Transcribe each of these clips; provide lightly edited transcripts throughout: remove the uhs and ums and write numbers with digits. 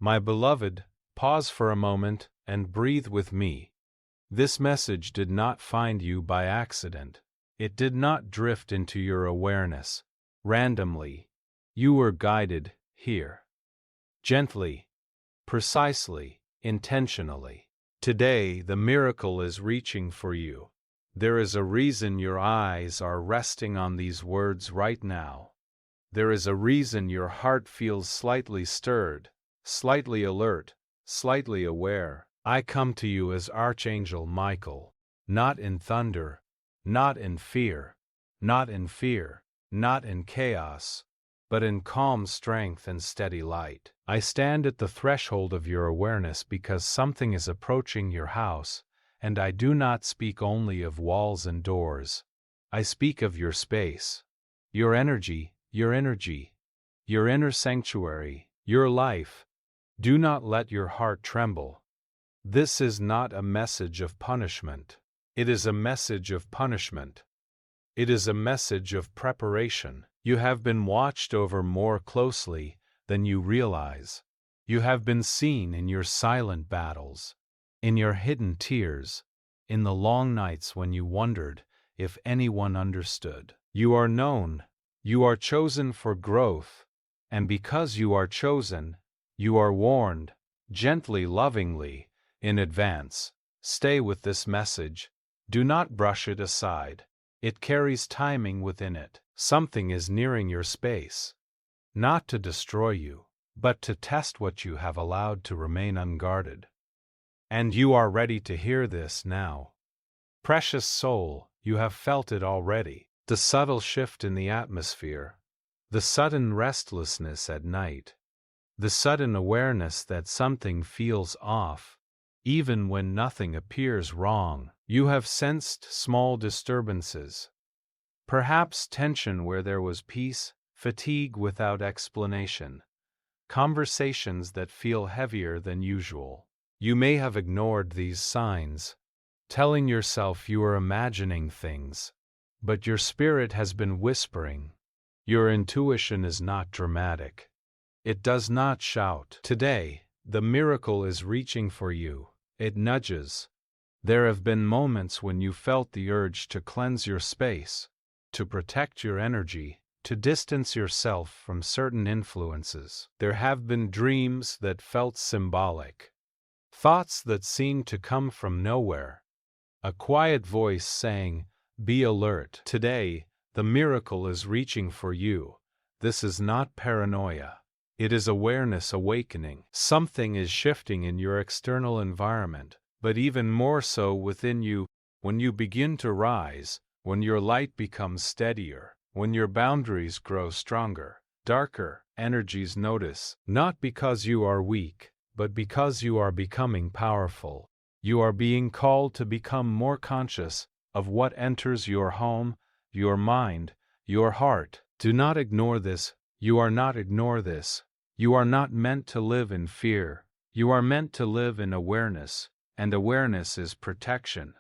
My beloved, pause for a moment and breathe with me. This message did not find you by accident. It did not drift into your awareness randomly. You were guided here. Gently, precisely, intentionally. Today, the miracle is reaching for you. There is a reason your eyes are resting on these words right now. There is a reason your heart feels slightly stirred, slightly alert, slightly aware. I come to you as Archangel Michael, not in thunder, not in fear, not in chaos, but in calm strength and steady light. I stand at the threshold of your awareness because something is approaching your house, and I do not speak only of walls and doors. I speak of your space, your energy, your inner sanctuary, your life. Do not let your heart tremble. This is not a message of punishment. It is a message of punishment. It is a message of preparation. You have been watched over more closely than you realize. You have been seen in your silent battles, in your hidden tears, in the long nights when you wondered if anyone understood. You are known. You are chosen for growth, and because you are chosen, you are warned, gently, lovingly, in advance. Stay with this message. Do not brush it aside. It carries timing within it. Something is nearing your space, not to destroy you, but to test what you have allowed to remain unguarded. And you are ready to hear this now. Precious soul, you have felt it already. The subtle shift in the atmosphere, the sudden restlessness at night, the sudden awareness that something feels off, even when nothing appears wrong. You have sensed small disturbances, perhaps tension where there was peace, fatigue without explanation, conversations that feel heavier than usual. You may have ignored these signs, telling yourself you are imagining things. But your spirit has been whispering. Your intuition is not dramatic. It does not shout. Today, the miracle is reaching for you. It nudges. There have been moments when you felt the urge to cleanse your space, to protect your energy, to distance yourself from certain influences. There have been dreams that felt symbolic, thoughts that seemed to come from nowhere, a quiet voice saying, "Be alert." Today, the miracle is reaching for you. This is not paranoia. It is awareness awakening. Something is shifting in your external environment, but even more so within you. When you begin to rise, when your light becomes steadier, when your boundaries grow stronger, darker energies notice, not because you are weak, but because you are becoming powerful. You are being called to become more conscious of what enters your home, your mind, your heart. Do not ignore this. You are not ignore this. You are not meant to live in fear. You are meant to live in awareness, and awareness is protection.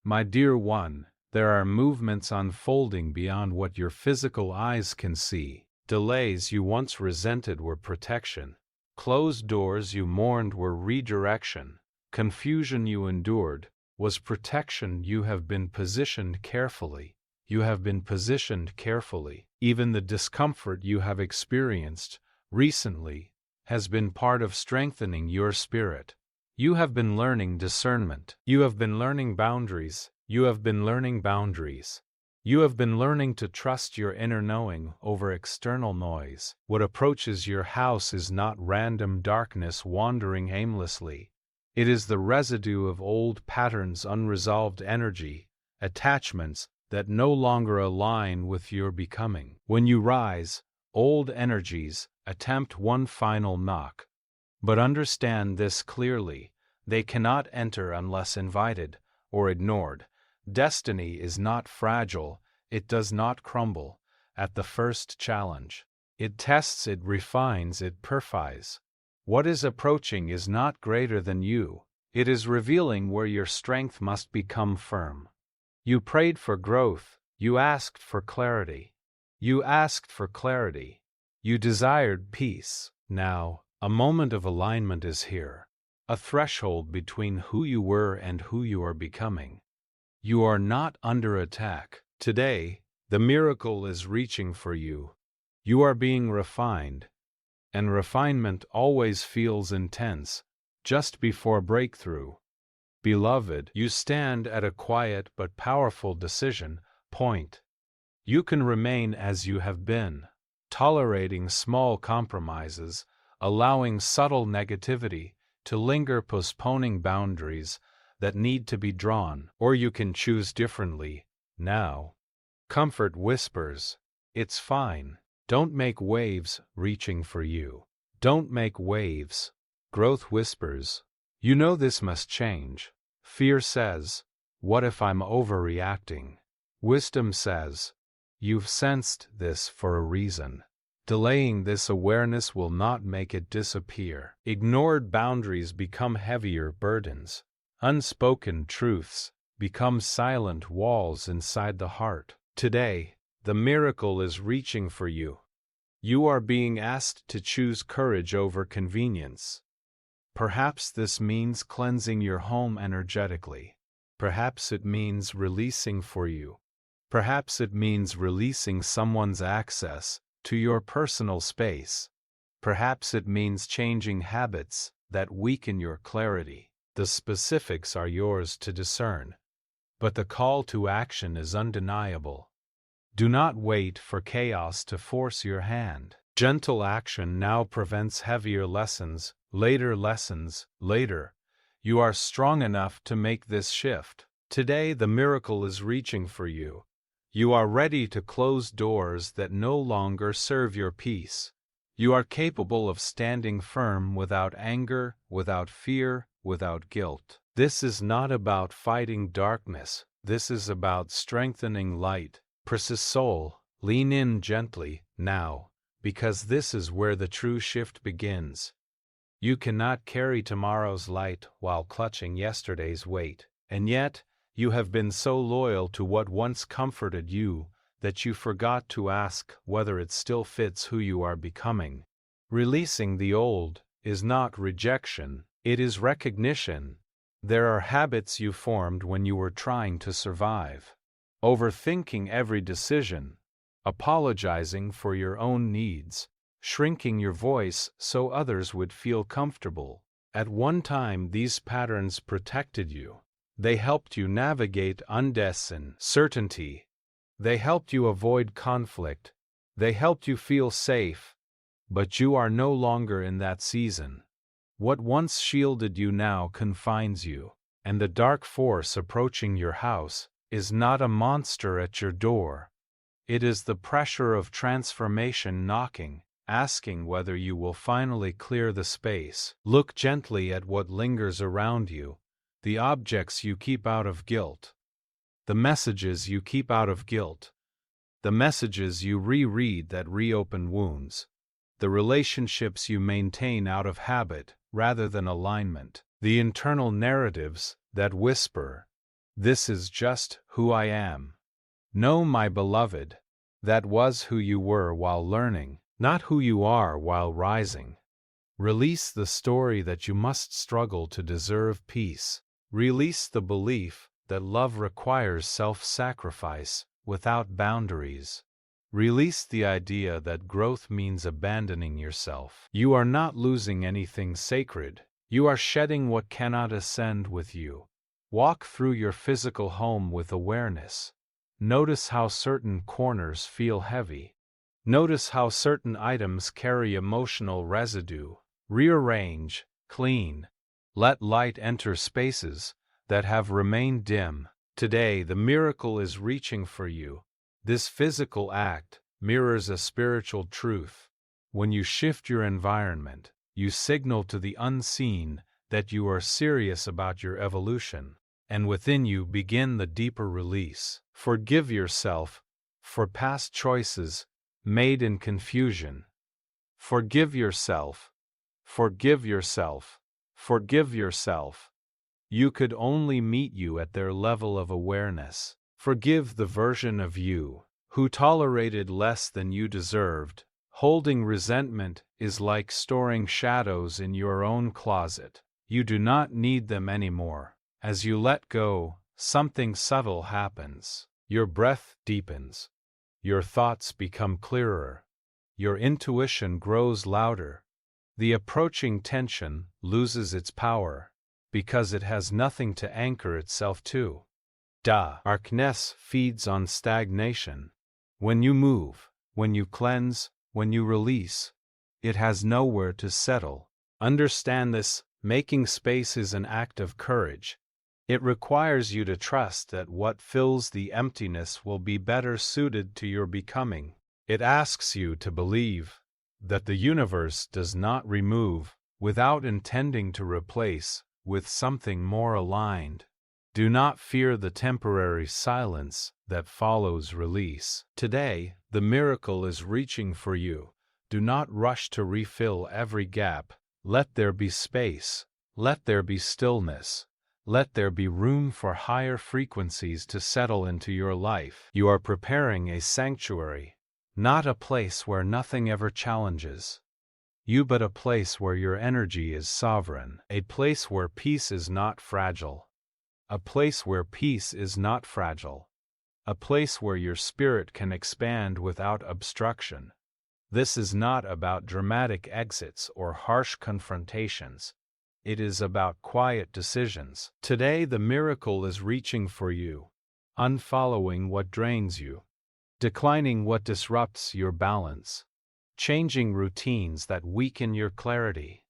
My dear one, there are movements unfolding beyond what your physical eyes can see. Delays you once resented were protection. Closed doors you mourned were redirection. Confusion you endured was protection. You have been positioned carefully. You have been positioned carefully. Even the discomfort you have experienced recently has been part of strengthening your spirit. You have been learning discernment. You have been learning boundaries. You have been learning boundaries. You have been learning to trust your inner knowing over external noise. What approaches your house is not random darkness wandering aimlessly. It is the residue of old patterns, unresolved energy, attachments that no longer align with your becoming. When you rise, old energies attempt one final knock. But understand this clearly: they cannot enter unless invited or ignored. Destiny is not fragile. It does not crumble at the first challenge. It tests, it refines, it purifies. What is approaching is not greater than you. It is revealing where your strength must become firm. You prayed for growth. You asked for clarity. You asked for clarity. You desired peace. Now, A moment of alignment is here, a threshold between who you were and who you are becoming. You are not under attack. Today, the miracle is reaching for you. You are being refined, and refinement always feels intense, just before breakthrough. Beloved, you stand at a quiet but powerful decision point. You can remain as you have been, tolerating small compromises, allowing subtle negativity to linger, postponing boundaries that need to be drawn, or you can choose differently, now. Comfort whispers, "It's fine." Don't make waves reaching for you. Don't make waves. Growth whispers, "You know this must change." Fear says, "What if I'm overreacting?" Wisdom says, "You've sensed this for a reason." Delaying this awareness will not make it disappear. Ignored boundaries become heavier burdens. Unspoken truths become silent walls inside the heart. Today, the miracle is reaching for you. You are being asked to choose courage over convenience. Perhaps this means cleansing your home energetically. Perhaps it means releasing for you. Perhaps it means releasing someone's access to your personal space. Perhaps it means changing habits that weaken your clarity. The specifics are yours to discern, but the call to action is undeniable. Do not wait for chaos to force your hand. Gentle action now prevents heavier lessons, later. You are strong enough to make this shift. Today the miracle is reaching for you. You are ready to close doors that no longer serve your peace. You are capable of standing firm without anger, without fear, without guilt. This is not about fighting darkness. This is about strengthening light. Precious soul, lean in gently, now, because this is where the true shift begins. You cannot carry tomorrow's light while clutching yesterday's weight, and yet, you have been so loyal to what once comforted you that you forgot to ask whether it still fits who you are becoming. Releasing the old is not rejection, it is recognition. There are habits you formed when you were trying to survive. Overthinking every decision, apologizing for your own needs, shrinking your voice so others would feel comfortable. At one time, these patterns protected you. They helped you navigate uncertainty. They helped you avoid conflict. They helped you feel safe. But you are no longer in that season. What once shielded you now confines you, and the dark force approaching your house is not a monster at your door. It is the pressure of transformation knocking, asking whether you will finally clear the space. Look gently at what lingers around you, the objects you keep out of guilt, the messages you keep out of guilt, the messages you reread that reopen wounds, the relationships you maintain out of habit rather than alignment, the internal narratives that whisper, "This is just who I am." No, my beloved, that was who you were while learning, not who you are while rising. Release the story that you must struggle to deserve peace. Release the belief that love requires self-sacrifice without boundaries. Release the idea that growth means abandoning yourself. You are not losing anything sacred. You are shedding what cannot ascend with you. Walk through your physical home with awareness. Notice how certain corners feel heavy. Notice how certain items carry emotional residue. Rearrange, clean. Let light enter spaces that have remained dim. Today, the miracle is reaching for you. This physical act mirrors a spiritual truth. When you shift your environment, you signal to the unseen that you are serious about your evolution, and within you begin the deeper release. Forgive yourself for past choices made in confusion. Forgive yourself. Forgive yourself. Forgive yourself. You could only meet you at their level of awareness. Forgive the version of you who tolerated less than you deserved, Holding resentment is like storing shadows in your own closet. You do not need them anymore. As you let go, something subtle happens. Your breath deepens. Your thoughts become clearer. Your intuition grows louder. The approaching tension loses its power, because it has nothing to anchor itself to. Darkness feeds on stagnation. When you move, when you cleanse, when you release, it has nowhere to settle. Understand this. Making space is an act of courage. It requires you to trust that what fills the emptiness will be better suited to your becoming. It asks you to believe that the universe does not remove without intending to replace with something more aligned. Do not fear the temporary silence that follows release. Today, the miracle is reaching for you. Do not rush to refill every gap. Let there be space. Let there be stillness. Let there be room for higher frequencies to settle into your life. You are preparing a sanctuary, not a place where nothing ever challenges you, but a place where your energy is sovereign, a place where peace is not fragile, a place where peace is not fragile, a place where your spirit can expand without obstruction. This is not about dramatic exits or harsh confrontations. It is about quiet decisions. Today the miracle is reaching for you, unfollowing what drains you, declining what disrupts your balance, changing routines that weaken your clarity,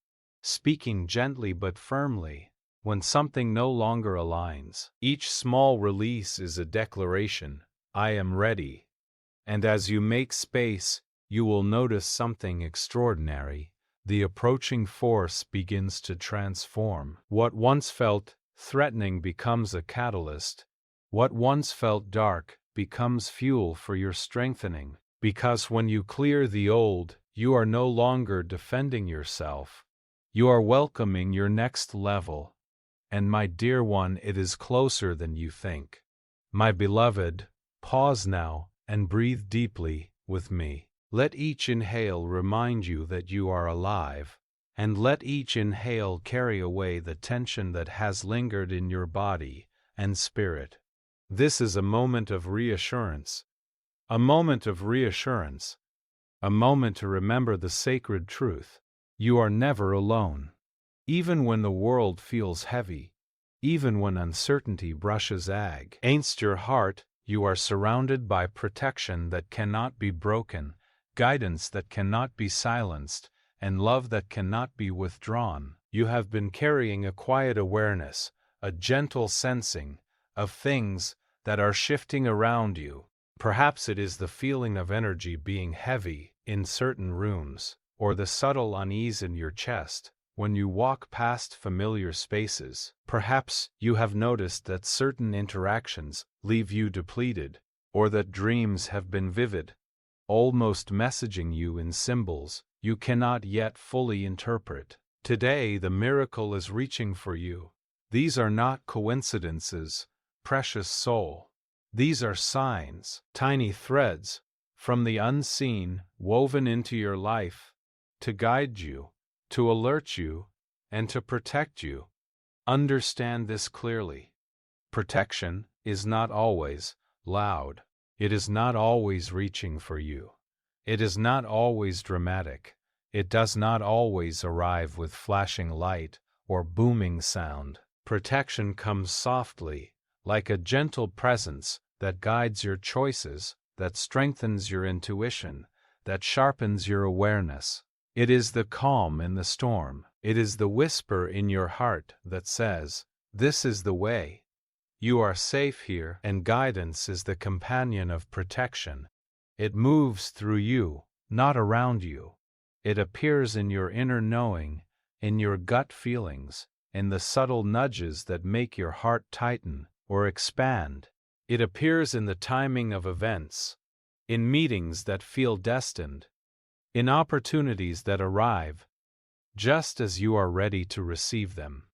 speaking gently but firmly when something no longer aligns. Each small release is a declaration, I am ready. And as you make space, you will notice something extraordinary. The approaching force begins to transform. What once felt threatening becomes a catalyst. What once felt dark becomes fuel for your strengthening. Because when you clear the old, you are no longer defending yourself. You are welcoming your next level. And my dear one, it is closer than you think. My beloved, pause now and breathe deeply with me. Let each inhale remind you that you are alive, and let each inhale carry away the tension that has lingered in your body and spirit. This is a moment of reassurance, a moment of reassurance, a moment to remember the sacred truth. You are never alone. Even when the world feels heavy, even when uncertainty brushes against your heart, you are surrounded by protection that cannot be broken, guidance that cannot be silenced, and love that cannot be withdrawn. You have been carrying a quiet awareness, a gentle sensing of things that are shifting around you. Perhaps it is the feeling of energy being heavy in certain rooms, or the subtle unease in your chest when you walk past familiar spaces. Perhaps you have noticed that certain interactions leave you depleted, or that dreams have been vivid, almost messaging you in symbols you cannot yet fully interpret. Today the miracle is reaching for you. These are not coincidences, precious soul. These are signs, tiny threads, from the unseen woven into your life, to guide you, to alert you, and to protect you. Understand this clearly. Protection is not always loud. It is not always reaching for you. It is not always dramatic. It does not always arrive with flashing light or booming sound. Protection comes softly, like a gentle presence that guides your choices, that strengthens your intuition, that sharpens your awareness. It is the calm in the storm. It is the whisper in your heart that says, "This is the way. You are safe here," and guidance is the companion of protection. It moves through you, not around you. It appears in your inner knowing, in your gut feelings, in the subtle nudges that make your heart tighten or expand. It appears in the timing of events, in meetings that feel destined, in opportunities that arrive, just as you are ready to receive them.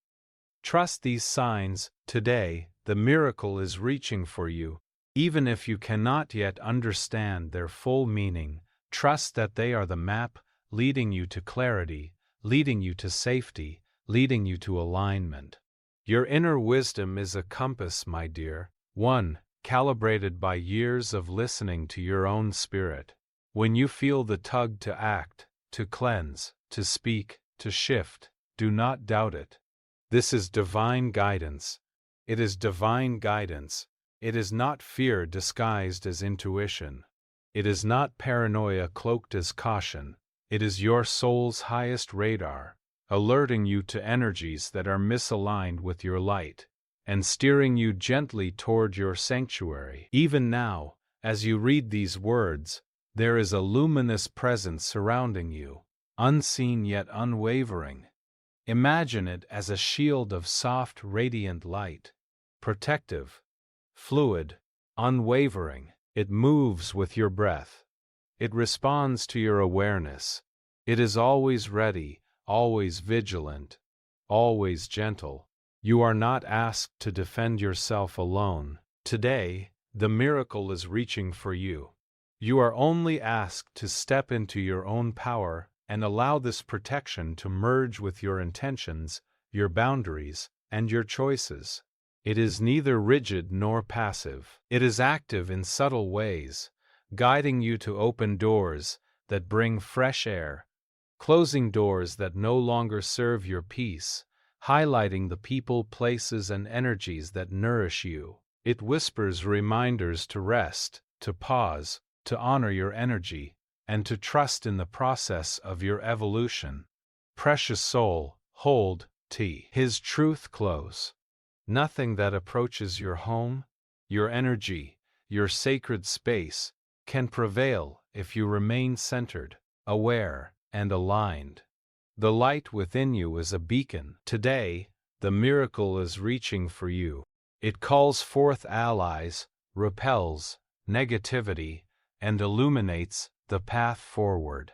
Trust these signs. Today, the miracle is reaching for you. Even if you cannot yet understand their full meaning, Trust that they are the map leading you to clarity, leading you to safety, leading you to alignment. Your inner wisdom is a compass, my dear, one calibrated by years of listening to your own spirit. When you feel the tug to act, to cleanse, to speak, to shift, do not doubt it. This is divine guidance. It is divine guidance. It is not fear disguised as intuition. It is not paranoia cloaked as caution. It is your soul's highest radar, alerting you to energies that are misaligned with your light, and steering you gently toward your sanctuary. Even now, as you read these words, there is a luminous presence surrounding you, unseen yet unwavering. Imagine it as a shield of soft, radiant light, protective, fluid, unwavering. It moves with your breath. It responds to your awareness. It is always ready, always vigilant, always gentle. You are not asked to defend yourself alone. Today, the miracle is reaching for you. You are only asked to step into your own power and allow this protection to merge with your intentions, your boundaries, and your choices. It is neither rigid nor passive. It is active in subtle ways, guiding you to open doors that bring fresh air, closing doors that no longer serve your peace, highlighting the people, places, and energies that nourish you. It whispers reminders to rest, to pause, to honor your energy, and to trust in the process of your evolution. Precious soul, hold His truth close. Nothing that approaches your home, your energy, your sacred space, can prevail if you remain centered, aware, and aligned. The light within you is a beacon. Today, the miracle is reaching for you. It calls forth allies, repels negativity, and illuminates the path forward.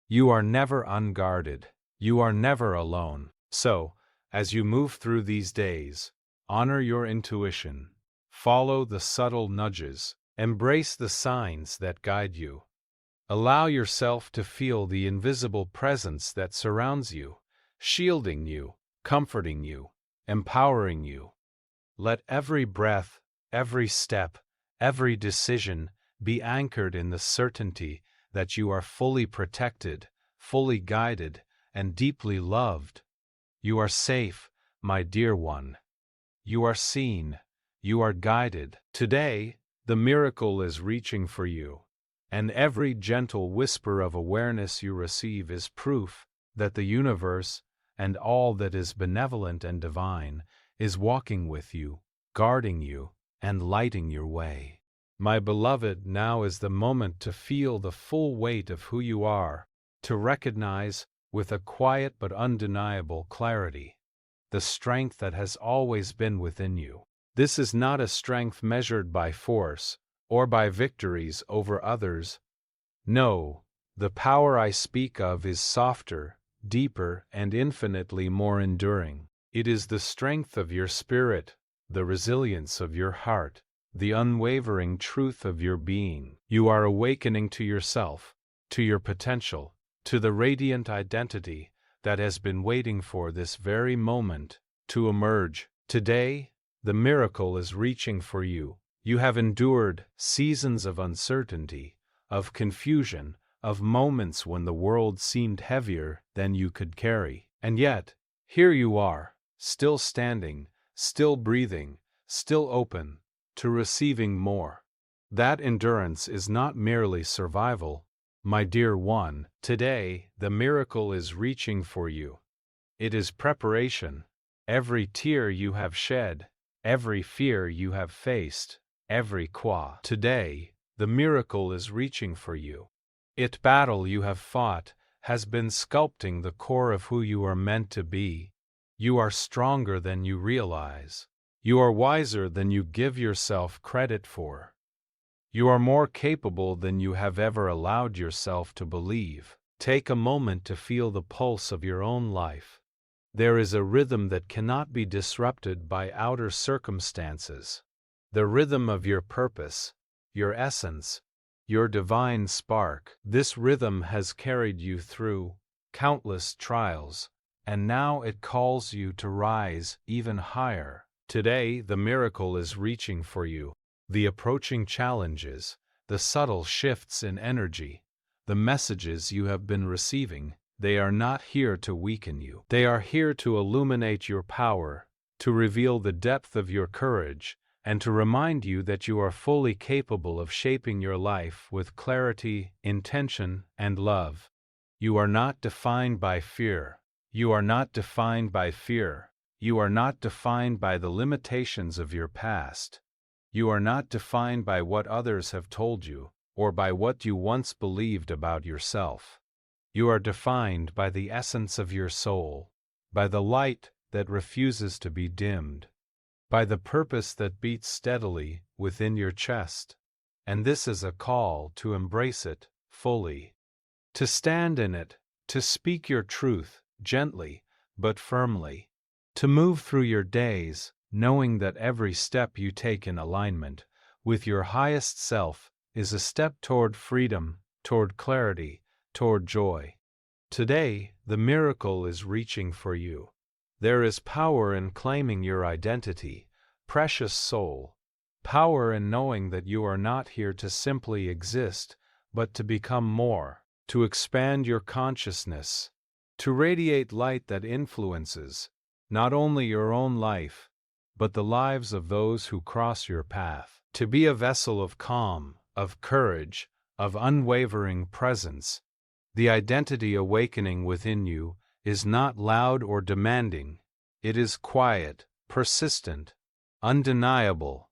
You are never unguarded. You are never alone. So, as you move through these days, honor your intuition, follow the subtle nudges, embrace the signs that guide you. Allow yourself to feel the invisible presence that surrounds you, shielding you, comforting you, empowering you. Let every breath, every step, every decision be anchored in the certainty that you are fully protected, fully guided, and deeply loved. You are safe, my dear one. You are seen. You are guided. Today, the miracle is reaching for you, and every gentle whisper of awareness you receive is proof that the universe, and all that is benevolent and divine, is walking with you, guarding you, and lighting your way. My beloved, now is the moment to feel the full weight of who you are, to recognize, with a quiet but undeniable clarity, the strength that has always been within you. This is not a strength measured by force, or by victories over others. No, the power I speak of is softer, deeper, and infinitely more enduring. It is the strength of your spirit, the resilience of your heart, the unwavering truth of your being. You are awakening to yourself, to your potential, to the radiant identity that has been waiting for this very moment to emerge. Today, the miracle is reaching for you. You have endured seasons of uncertainty, of confusion, of moments when the world seemed heavier than you could carry. And yet, here you are, still standing, still breathing, still open to receiving more. That endurance is not merely survival, my dear one. Today, the miracle is reaching for you. It is preparation. Every tear you have shed, every fear you have faced, every qua. Today, the miracle is reaching for you. It battle you have fought has been sculpting the core of who you are meant to be. You are stronger than you realize. You are wiser than you give yourself credit for. You are more capable than you have ever allowed yourself to believe. Take a moment to feel the pulse of your own life. There is a rhythm that cannot be disrupted by outer circumstances. The rhythm of your purpose, your essence, your divine spark. This rhythm has carried you through countless trials, and now it calls you to rise even higher. Today, the miracle is reaching for you. The approaching challenges, the subtle shifts in energy, the messages you have been receiving, they are not here to weaken you. They are here to illuminate your power, to reveal the depth of your courage, and to remind you that you are fully capable of shaping your life with clarity, intention, and love. You are not defined by fear. You are not defined by fear. You are not defined by the limitations of your past. You are not defined by what others have told you, or by what you once believed about yourself. You are defined by the essence of your soul, by the light that refuses to be dimmed, by the purpose that beats steadily within your chest. And this is a call to embrace it fully, to stand in it, to speak your truth gently but firmly, to move through your days knowing that every step you take in alignment with your highest self is a step toward freedom, toward clarity, toward joy. Today, the miracle is reaching for you. There is power in claiming your identity, precious soul, power in knowing that you are not here to simply exist, but to become more, to expand your consciousness, to radiate light that influences not only your own life, but the lives of those who cross your path, to be a vessel of calm, of courage, of unwavering presence. The identity awakening within you is not loud or demanding. It is quiet, persistent, undeniable.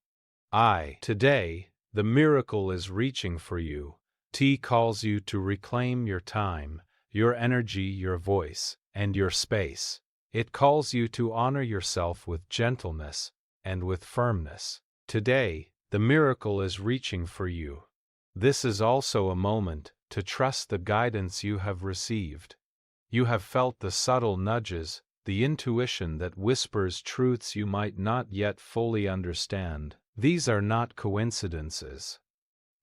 Today, the miracle is reaching for you. T calls you to reclaim your time, your energy, your voice, and your space. It calls you to honor yourself with gentleness and with firmness. Today, the miracle is reaching for you. This is also a moment to trust the guidance you have received. You have felt the subtle nudges, the intuition that whispers truths you might not yet fully understand. These are not coincidences.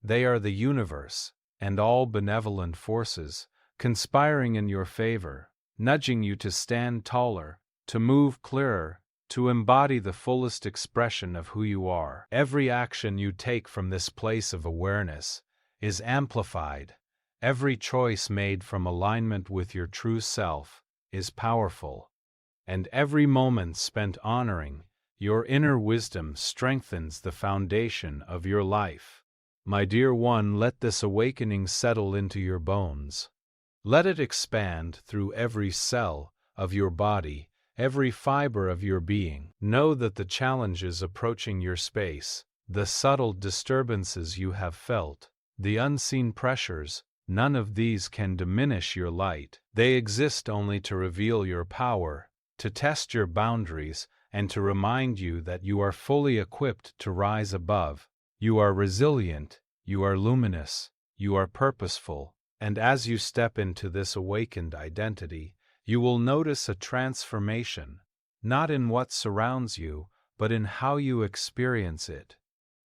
They are the universe, and all benevolent forces, conspiring in your favor, nudging you to stand taller, to move clearer, to embody the fullest expression of who you are. Every action you take from this place of awareness is amplified. Every choice made from alignment with your true self is powerful, and every moment spent honoring your inner wisdom strengthens the foundation of your life. My dear one, let this awakening settle into your bones. Let it expand through every cell of your body, every fiber of your being. Know that the challenges approaching your space, the subtle disturbances you have felt, the unseen pressures, none of these can diminish your light. They exist only to reveal your power, to test your boundaries, and to remind you that you are fully equipped to rise above. You are resilient, you are luminous, you are purposeful, and as you step into this awakened identity, you will notice a transformation, not in what surrounds you, but in how you experience it.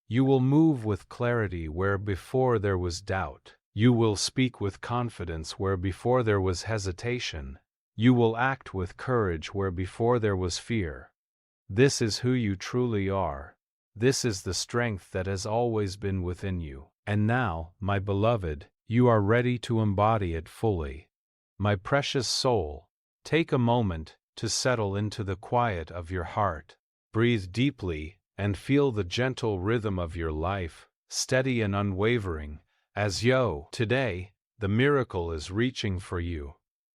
You will move with clarity where before there was doubt. You will speak with confidence where before there was hesitation. You will act with courage where before there was fear. This is who you truly are. This is the strength that has always been within you. And now, my beloved, you are ready to embody it fully. My precious soul, take a moment to settle into the quiet of your heart. Breathe deeply and feel the gentle rhythm of your life, steady and unwavering, as today, the miracle is reaching for you.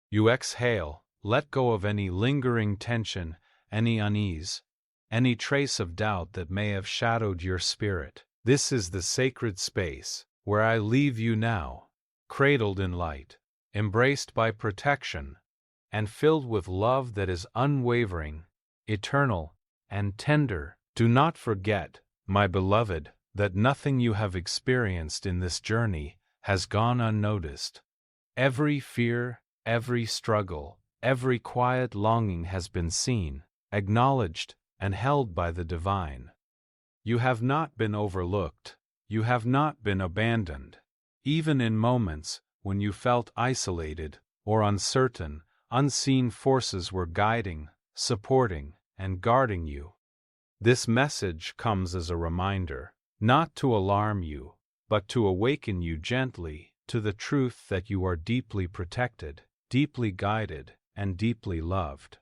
You exhale, let go of any lingering tension, any unease, any trace of doubt that may have shadowed your spirit. This is the sacred space where I leave you now, cradled in light, embraced by protection, and filled with love that is unwavering, eternal, and tender. Do not forget, my beloved, that nothing you have experienced in this journey has gone unnoticed. Every fear, every struggle, every quiet longing has been seen, acknowledged, and held by the divine. You have not been overlooked. You have not been abandoned. Even in moments when you felt isolated or uncertain, unseen forces were guiding, supporting, and guarding you. This message comes as a reminder, not to alarm you, but to awaken you gently to the truth that you are deeply protected, deeply guided, and deeply loved.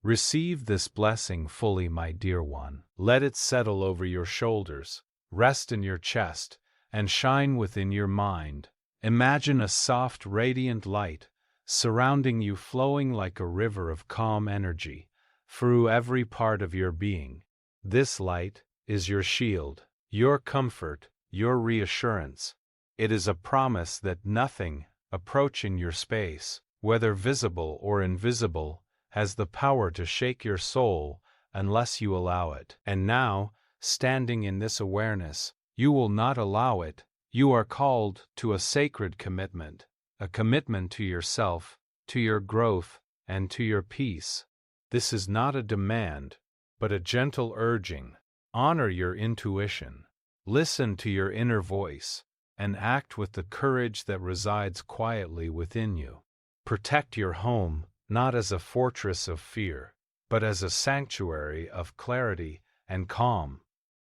Receive this blessing fully, my dear one. Let it settle over your shoulders, rest in your chest, and shine within your mind. Imagine a soft, radiant light surrounding you, flowing like a river of calm energy through every part of your being. This light is your shield, your comfort, your reassurance. It is a promise that nothing approaching your space, whether visible or invisible, has the power to shake your soul unless you allow it. And now, standing in this awareness, you will not allow it. You are called to a sacred commitment, a commitment to yourself, to your growth, and to your peace. This is not a demand, but a gentle urging. Honor your intuition, listen to your inner voice, and act with the courage that resides quietly within you. Protect your home, not as a fortress of fear, but as a sanctuary of clarity and calm.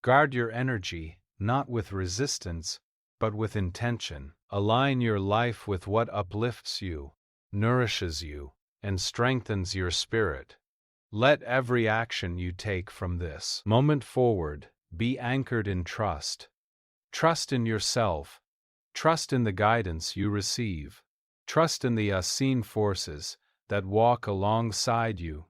Guard your energy, not with resistance, but with intention. Align your life with what uplifts you, nourishes you, and strengthens your spirit. Let every action you take from this moment forward be anchored in trust. Trust in yourself. Trust in the guidance you receive. Trust in the unseen forces that walk alongside you.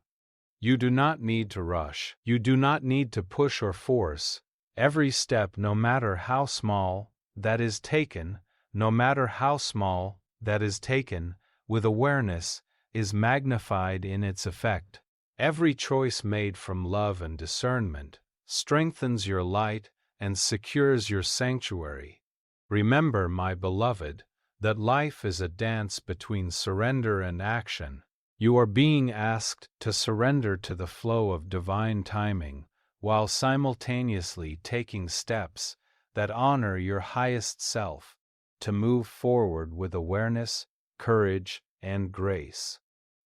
You do not need to rush. You do not need to push or force. Every step, no matter how small, that is taken, no matter how small, that is taken, with awareness, is magnified in its effect. Every choice made from love and discernment strengthens your light and secures your sanctuary. Remember, my beloved, that life is a dance between surrender and action. You are being asked to surrender to the flow of divine timing, while simultaneously taking steps that honor your highest self, to move forward with awareness, courage, and grace.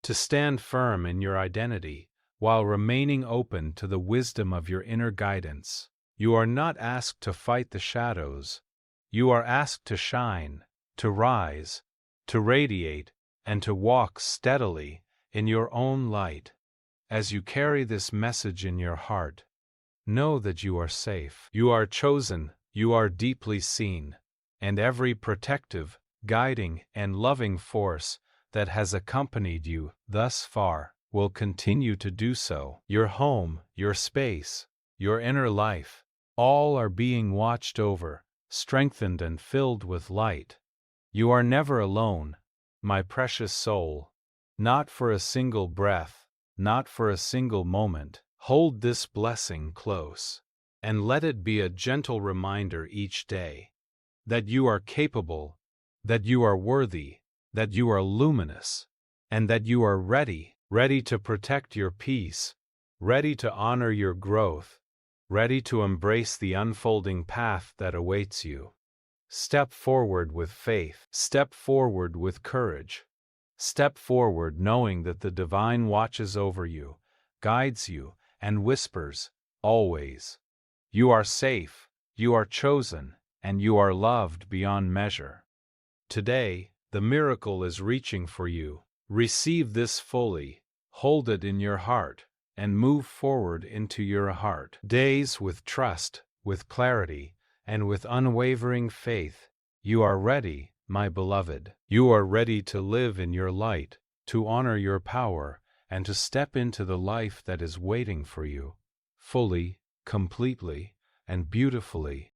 To stand firm in your identity, while remaining open to the wisdom of your inner guidance. You are not asked to fight the shadows. You are asked to shine, to rise, to radiate, and to walk steadily in your own light. As you carry this message in your heart, know that you are safe. You are chosen, you are deeply seen, and every protective, guiding, and loving force that has accompanied you thus far will continue to do so. Your home, your space, your inner life, all are being watched over, strengthened, and filled with light. You are never alone, my precious soul. Not for a single breath, not for a single moment. Hold this blessing close, and let it be a gentle reminder each day that you are capable, that you are worthy, that you are luminous, and that you are ready to protect your peace, ready to honor your growth, ready to embrace the unfolding path that awaits you. Step forward with faith, step forward with courage, step forward knowing that the divine watches over you, guides you, and whispers, always, you are safe, you are chosen, and you are loved beyond measure. Today, the miracle is reaching for you. Receive this fully, hold it in your heart, and move forward into your heart. Days with trust, with clarity, and with unwavering faith. You are ready, my beloved. You are ready to live in your light, to honor your power, and to step into the life that is waiting for you, fully, completely, and beautifully.